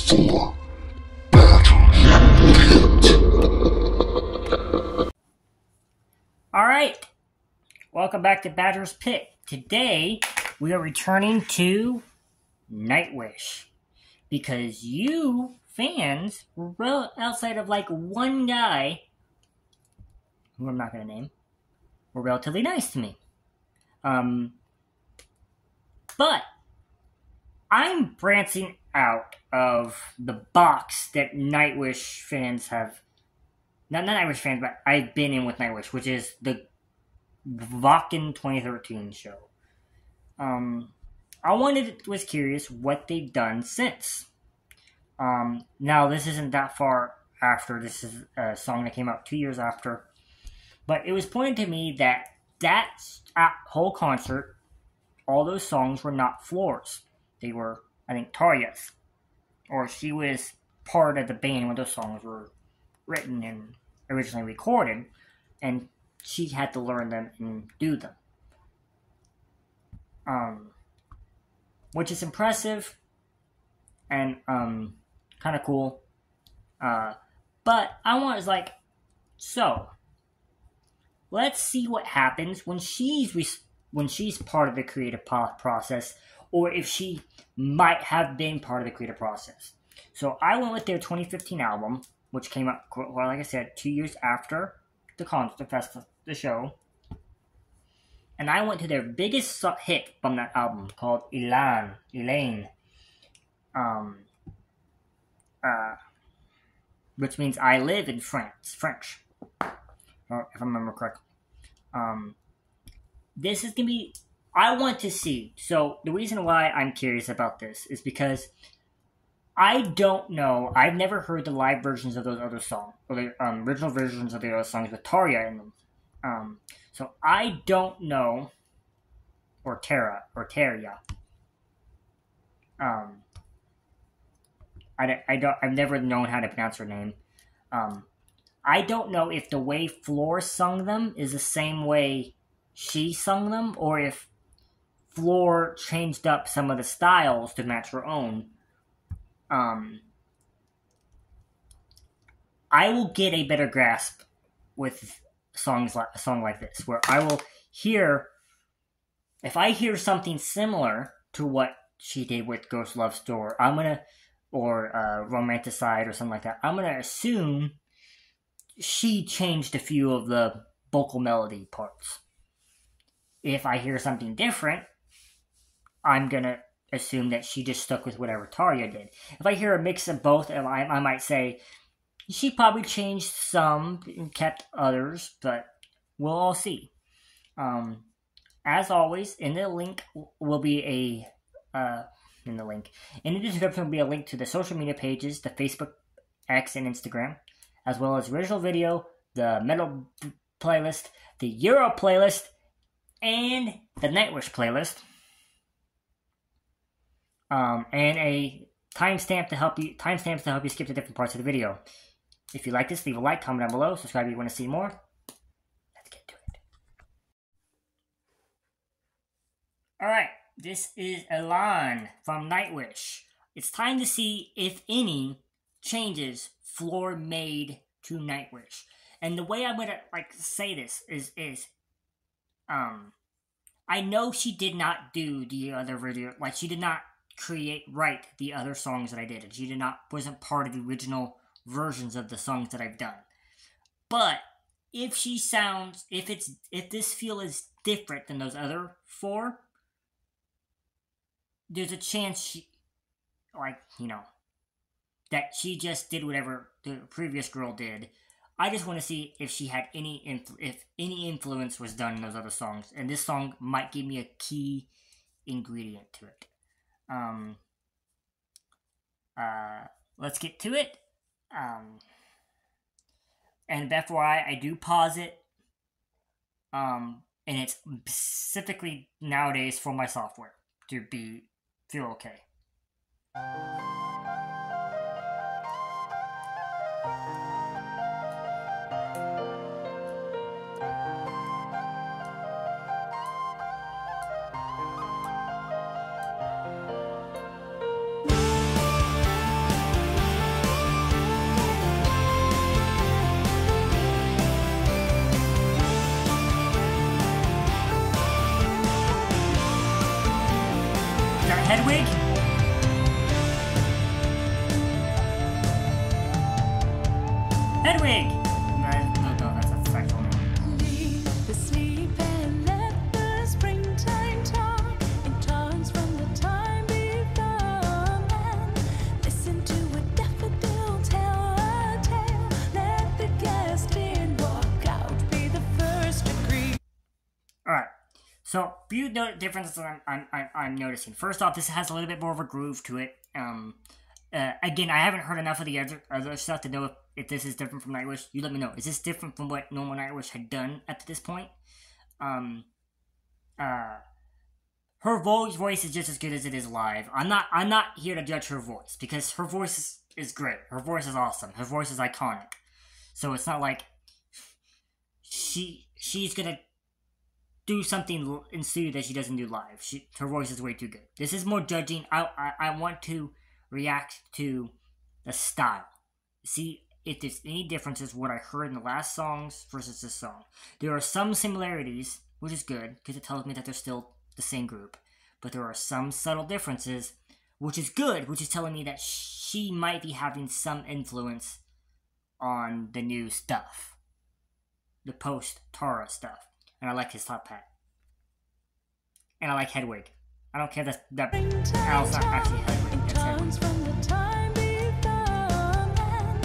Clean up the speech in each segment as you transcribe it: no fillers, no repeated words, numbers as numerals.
for Badger's Pit. Alright, welcome back to Badger's Pit. Today, we are returning to Nightwish. Because you, fans, were outside of like one guy, who I'm not going to name, were relatively nice to me. But I'm branching out of the box that Nightwish fans have. Not Nightwish fans, but I've been in with Nightwish, which is the Wacken 2013 show. I was curious what they've done since. Now, this isn't that far after. This is a song that came out 2 years after. But it was pointed to me that whole concert, all those songs were not Floor's. They were, I think, Tarja's. Or she was part of the band when those songs were written and originally recorded. And she had to learn them and do them. Which is impressive and kind of cool. But let's see what happens when she's part of the creative process, or if she might have been part of the creative process. So I went with their 2015 album, which came out, well, like I said, 2 years after the show. And I went to their biggest hit from that album called Élan, which means I live in French, if I remember correctly. This is going to be, I want to see, so the reason why I'm curious about this is because I don't know, I've never heard the live versions of those other songs, or the original versions of the other songs with Tarja in them. So I don't know, or Tarja. I've never known how to pronounce her name. I don't know if the way Floor sung them is the same way she sung them, or if Floor changed up some of the styles to match her own. I will get a better grasp with a song like this, where I will hear, if I hear something similar to what she did with Ghost Love Store, or Romanticide or something like that, I'm gonna assume she changed a few of the vocal melody parts. If I hear something different, I'm gonna assume that she just stuck with whatever Tarja did. If I hear a mix of both, I might say she probably changed some and kept others, but we'll all see. As always, in the link will be in the description will be a link to the social media pages, the Facebook, X, and Instagram, as well as original video, the metal playlist, the Euro playlist, and the Nightwish playlist. And a timestamps to help you skip to different parts of the video. If you like this, leave a like, comment down below, subscribe if you want to see more. Let's get to it. Alright, this is Élan from Nightwish. It's time to see if any changes Floor made to Nightwish. And the way I'm gonna say this is I know she did not do the other video, she did not write the other songs that I did, and she wasn't part of the original versions of the songs that I've done. But if this feel is different than those other four, there's a chance that she just did whatever the previous girl did. I just want to see if she had if any influence was done in those other songs, and this song might give me a key ingredient to it. Let's get to it. And FYI, I do pause it. And it's specifically nowadays for my software to feel okay. that Hedwig? Hedwig! No, that's a sexual name. Leave the sleep and let the springtime talk in tones from the time before. And listen to a daffodil tell a tale. Let the guest in walk out, be the first to greet. Alright, so few differences I'm noticing. First off, this has a little bit more of a groove to it. Again, I haven't heard enough of the other stuff to know if this is different from Nightwish. You let me know. Is this different from what normal Nightwish had done up to this point? Her voice is just as good as it is live. I'm not here to judge her voice because her voice is great. Her voice is awesome. Her voice is iconic. So it's not like she's gonna do something in studio that she doesn't do live. Her voice is way too good. This is more judging. I want to react to the style. See if there's any differences what I heard in the last songs versus this song. There are some similarities, which is good because it tells me that they're still the same group. But there are some subtle differences, which is good, which is telling me that she might be having some influence on the new stuff. The post-Tara stuff. And I like his top hat. And I like Hedwig. I don't care that Al's not actually Hedwig. That's Hedwig. From the time before, and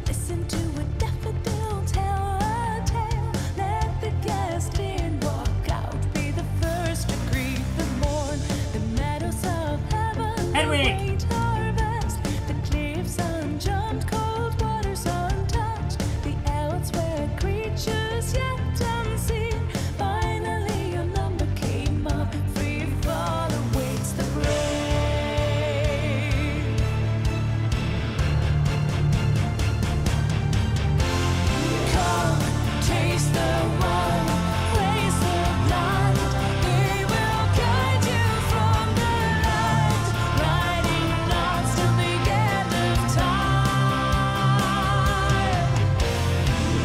listen to a daffodil tell a tale. Let the guest in walk out, be the first to greet the morn. The meadows of heaven, Hedwig! the great harvest, the cliffs unjumped, cold waters untouched, the elsewhere creatures yet unseen. Finally, your number came up, free fall awaits the brave. Come, taste the wine, raise the blind. He will guide you from the light, riding knots till the end of time.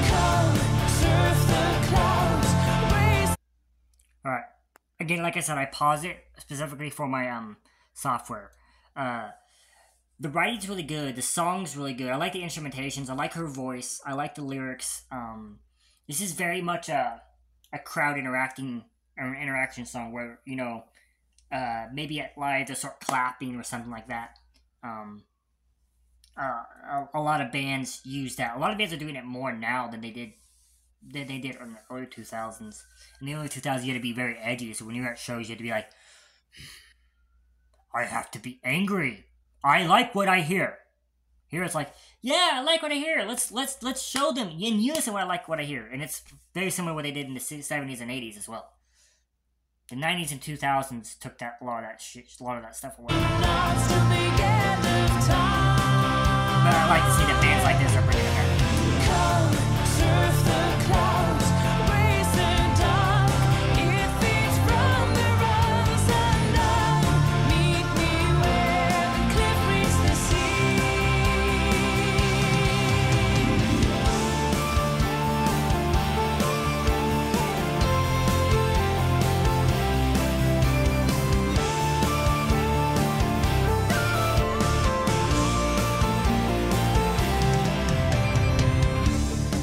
Come, surf the clouds, raise. Alright. Again, like I said, I pause it specifically for my software. The writing's really good. The song's really good. I like the instrumentations. I like her voice. I like the lyrics. This is very much a crowd interaction song where, you know, maybe at live they'll start clapping or something like that. A lot of bands use that. A lot of bands are doing it more now than they did in the early 2000s. In the early 2000s, you had to be very edgy. So when you were at shows, you had to be like, I have to be angry. I like what I hear. Here it's like, yeah, I like what I hear. Let's show them in unison what I hear. And it's very similar to what they did in the 70s and 80s as well. The 90s and 2000s took a lot of that stuff away. But I like to see that bands like this are bringing it back. Come, surf the clouds, raise the dark. It feeds from the runs undone. Meet me where the cliff meets the sea.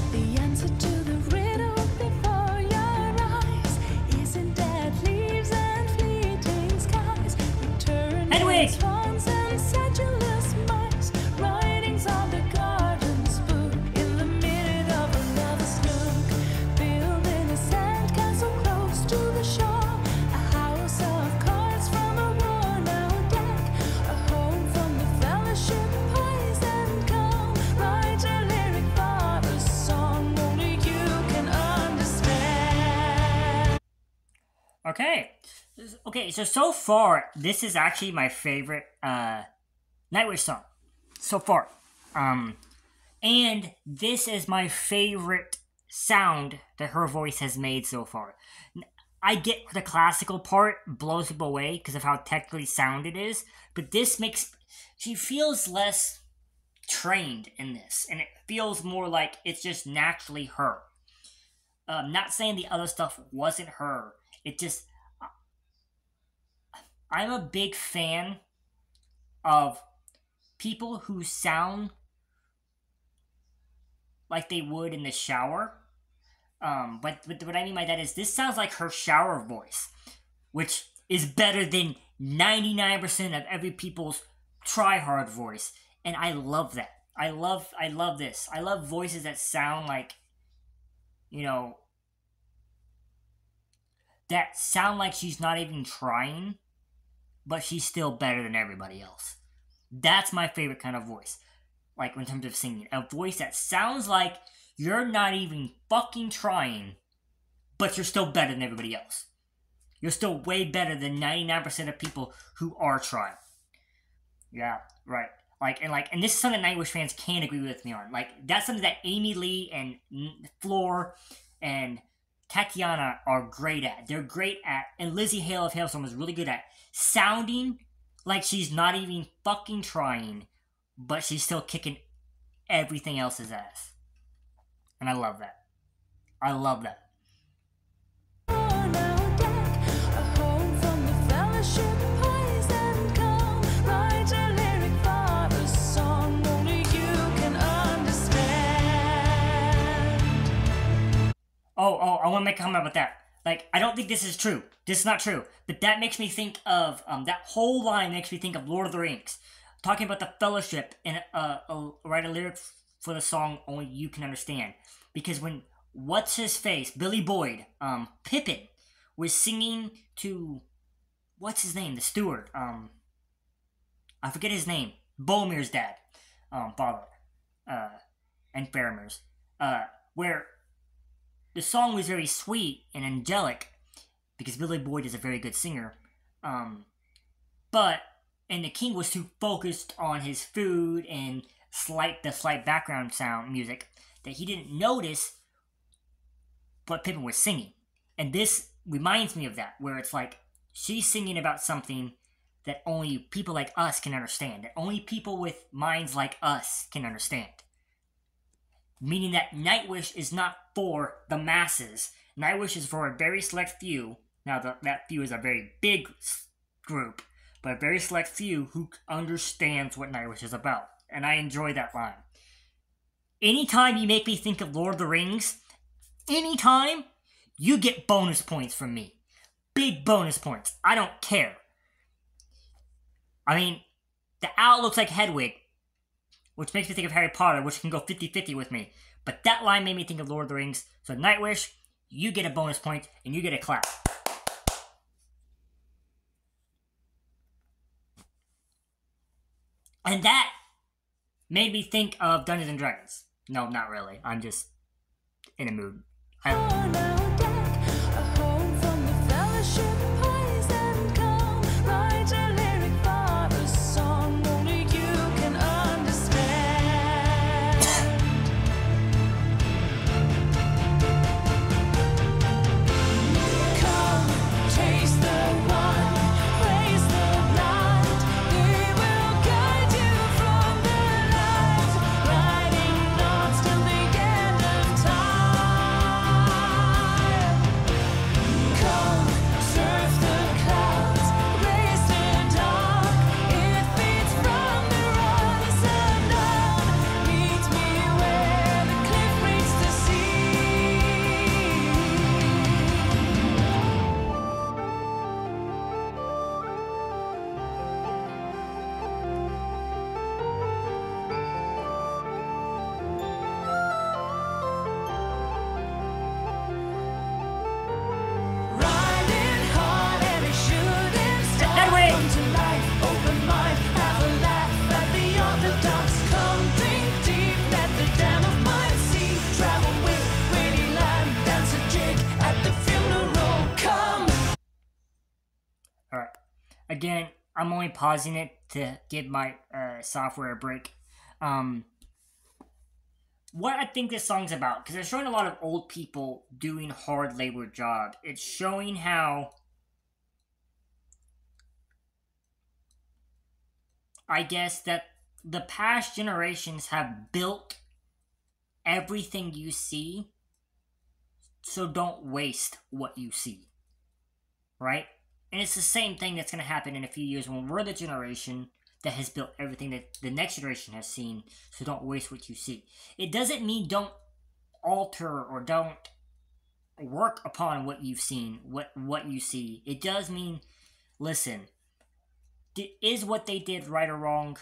The answer to the riddle before your eyes isn't dead leaves and fleeting skies. Return Hedwig! swans and sedulous mice, writings on the garden spook in the middle of a lover's nook. Building a sandcastle close to the shore, a house of cards from a worn-out deck, a home from the fellowship, poison calm. Write a lyric for a song only you can understand. Okay, so far, this is actually my favorite Nightwish song. So far. And this is my favorite sound that her voice has made so far. I get the classical part blows people away because of how technically sound it is, but this makes... She feels less trained in this, and it feels more like it's just naturally her. Not saying the other stuff wasn't her. It just... I'm a big fan of people who sound like they would in the shower. But what I mean by that is this sounds like her shower voice, which is better than 99% of every people's try hard voice, and I love that. I love this. I love voices that sound like, you know, that sound like she's not even trying, but she's still better than everybody else. That's my favorite kind of voice. Like, in terms of singing. A voice that sounds like you're not even fucking trying, but you're still better than everybody else. You're still way better than 99% of people who are trying. Yeah, right. And this is something Nightwish fans can agree with me on. Like, that's something that Amy Lee and Floor and Tatiana are great at. They're great at, and Lizzie Hale of Hailstorm is really good at sounding like she's not even fucking trying, but she's still kicking everything else's ass. And I love that. I love that. Oh, I want to make a comment about that. Like, I don't think this is true. This is not true. But that makes me think of, that whole line makes me think of Lord of the Rings. Talking about the Fellowship and write a lyric for the song Only You Can Understand. Because when, what's-his-face, Billy Boyd, Pippin, was singing to, what's his name, the steward, I forget his name, Boromir's dad, father, and Faramir's, where the song was very sweet and angelic, because Billy Boyd is a very good singer, and the king was too focused on his food and the slight background sound music that he didn't notice what Pippin was singing. And this reminds me of that, where it's like, she's singing about something that only people like us can understand, that only people with minds like us can understand. Meaning that Nightwish is not for the masses. Nightwish is for a very select few. Now, that few is a very big group, but a very select few who understands what Nightwish is about. And I enjoy that line. Anytime you make me think of Lord of the Rings, anytime, you get bonus points from me. Big bonus points. I don't care. I mean, the owl looks like Hedwig, which makes me think of Harry Potter, which can go 50-50 with me. But that line made me think of Lord of the Rings. So Nightwish, you get a bonus point, and you get a clap. And that made me think of Dungeons and Dragons. No, not really. I'm just in a mood. Again, I'm only pausing it to give my software a break. What I think this song's about, because it's showing a lot of old people doing hard labor jobs. It's showing how, I guess, that the past generations have built everything you see, so don't waste what you see. Right? And it's the same thing that's going to happen in a few years when we're the generation that has built everything that the next generation has seen, so don't waste what you see. It doesn't mean don't alter or don't work upon what you've seen, what you see. It does mean, listen, is what they did right or wrong?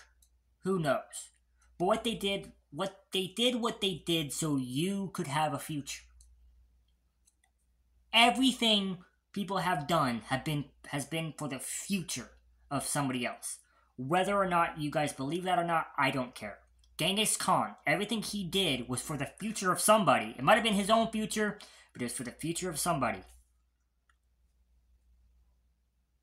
Who knows? But what they did so you could have a future. Everything people have done has been for the future of somebody else. Whether or not you guys believe that or not, I don't care. Genghis Khan, everything he did was for the future of somebody. It might have been his own future, but it was for the future of somebody.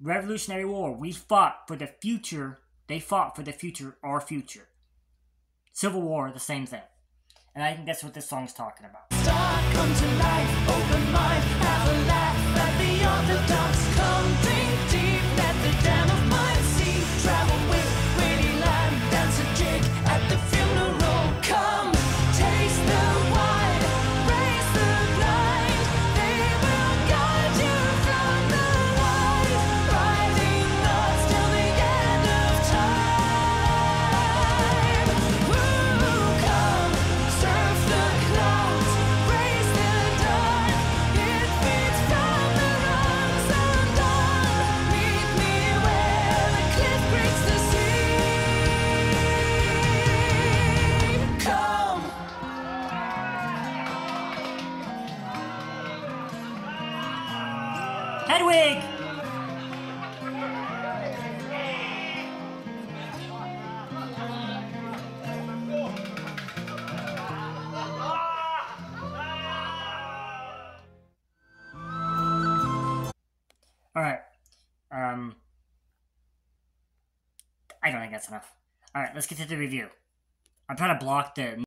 Revolutionary War, we fought for the future. They fought for the future, our future. Civil War, the same thing. And I think that's what this song's talking about. Star, come to life, open mind, have a laugh at the orthodox. Come drink deep, let the dam of mind see. Travel with Winnie Land, dance a jig at the funeral. Come, taste the wine, raise the blind. They will guide you from the light, riding us till the end of time. Ooh, come, surf the clouds, raise the dark. It feeds from the rungs undone. Meet me where the cliff breaks the sea. Come. Hedwig! Alright. I don't think that's enough. Alright, let's get to the review. I'm trying to block the...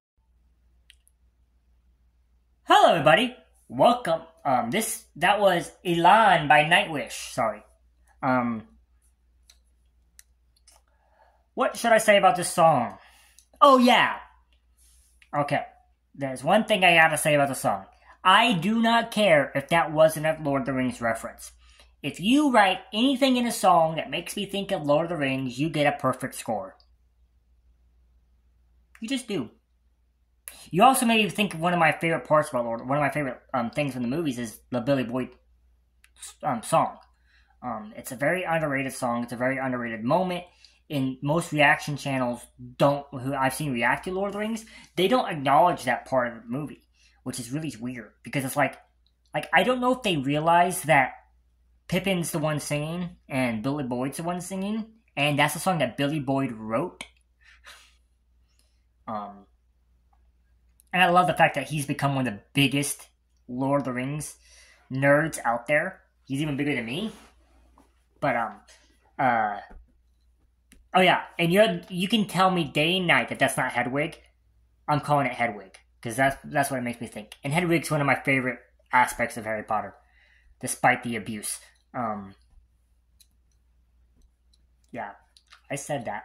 Hello, everybody! Welcome. That was Élan by Nightwish. Sorry. What should I say about this song? Oh, yeah! Okay. There's one thing I gotta say about the song. I do not care if that wasn't a Lord of the Rings reference. If you write anything in a song that makes me think of Lord of the Rings, you get a perfect score. You just do. You also made me think of one of my favorite parts about one of my favorite things from the movies is the Billy Boyd song. It's a very underrated song. It's a very underrated moment. In most reaction channels, who I've seen react to Lord of the Rings, they don't acknowledge that part of the movie, which is really weird because it's like I don't know if they realize that Pippin's the one singing and Billy Boyd's the one singing, and that's the song that Billy Boyd wrote. And I love the fact that he's become one of the biggest Lord of the Rings nerds out there. He's even bigger than me. But, oh yeah, and you can tell me day and night that that's not Hedwig. I'm calling it Hedwig, because that's what it makes me think. And Hedwig's one of my favorite aspects of Harry Potter, despite the abuse. Yeah, I said that.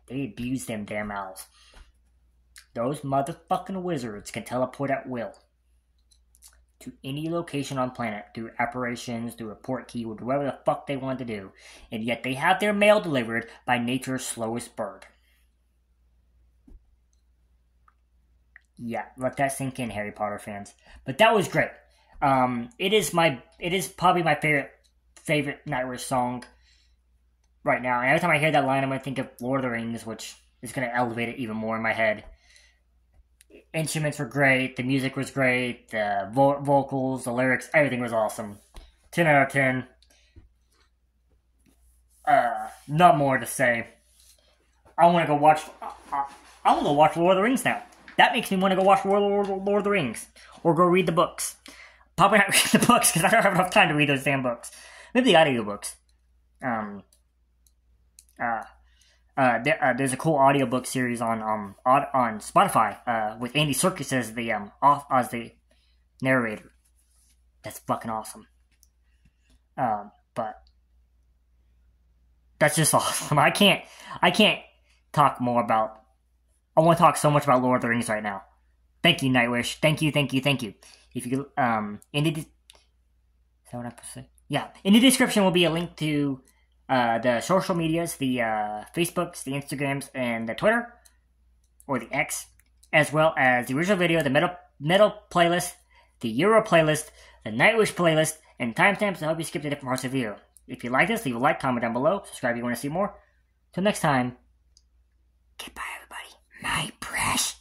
They abuse them damn owls. Those motherfucking wizards can teleport at will to any location on planet through apparitions, through a port key, or whatever the fuck they want to do, and yet they have their mail delivered by nature's slowest bird. Yeah, let that sink in, Harry Potter fans. But that was great. It is probably my favorite Nightwish song right now. And every time I hear that line, I'm gonna think of Lord of the Rings, which is gonna elevate it even more in my head. Instruments were great, the music was great, the vocals, the lyrics, everything was awesome. 10 out of 10. Not more to say. I want to go watch. I want to watch Lord of the Rings now. That makes me want to go watch Lord of the Rings, or go read the books. Probably not read the books because I don't have enough time to read those damn books. Maybe the audiobooks. There's a cool audiobook series on Spotify with Andy Serkis as the narrator. That's fucking awesome. But that's just awesome. I can't talk more about. I want to talk so much about Lord of the Rings right now. Thank you, Nightwish. Thank you. If you could, is that what I have to say? Yeah, in the description will be a link to the social medias, the Facebooks, the Instagrams, and the Twitter, or the X, as well as the original video, the metal playlist, the Euro playlist, the Nightwish playlist, and timestamps to help you skip the different parts of the video. If you like this, leave a like, comment down below, subscribe if you want to see more. Till next time, goodbye everybody. My precious.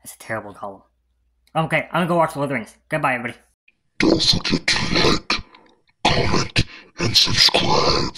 That's a terrible column. Okay, I'm gonna go watch the Lord of the Rings. Goodbye everybody. Don't forget to like, comment, and subscribe.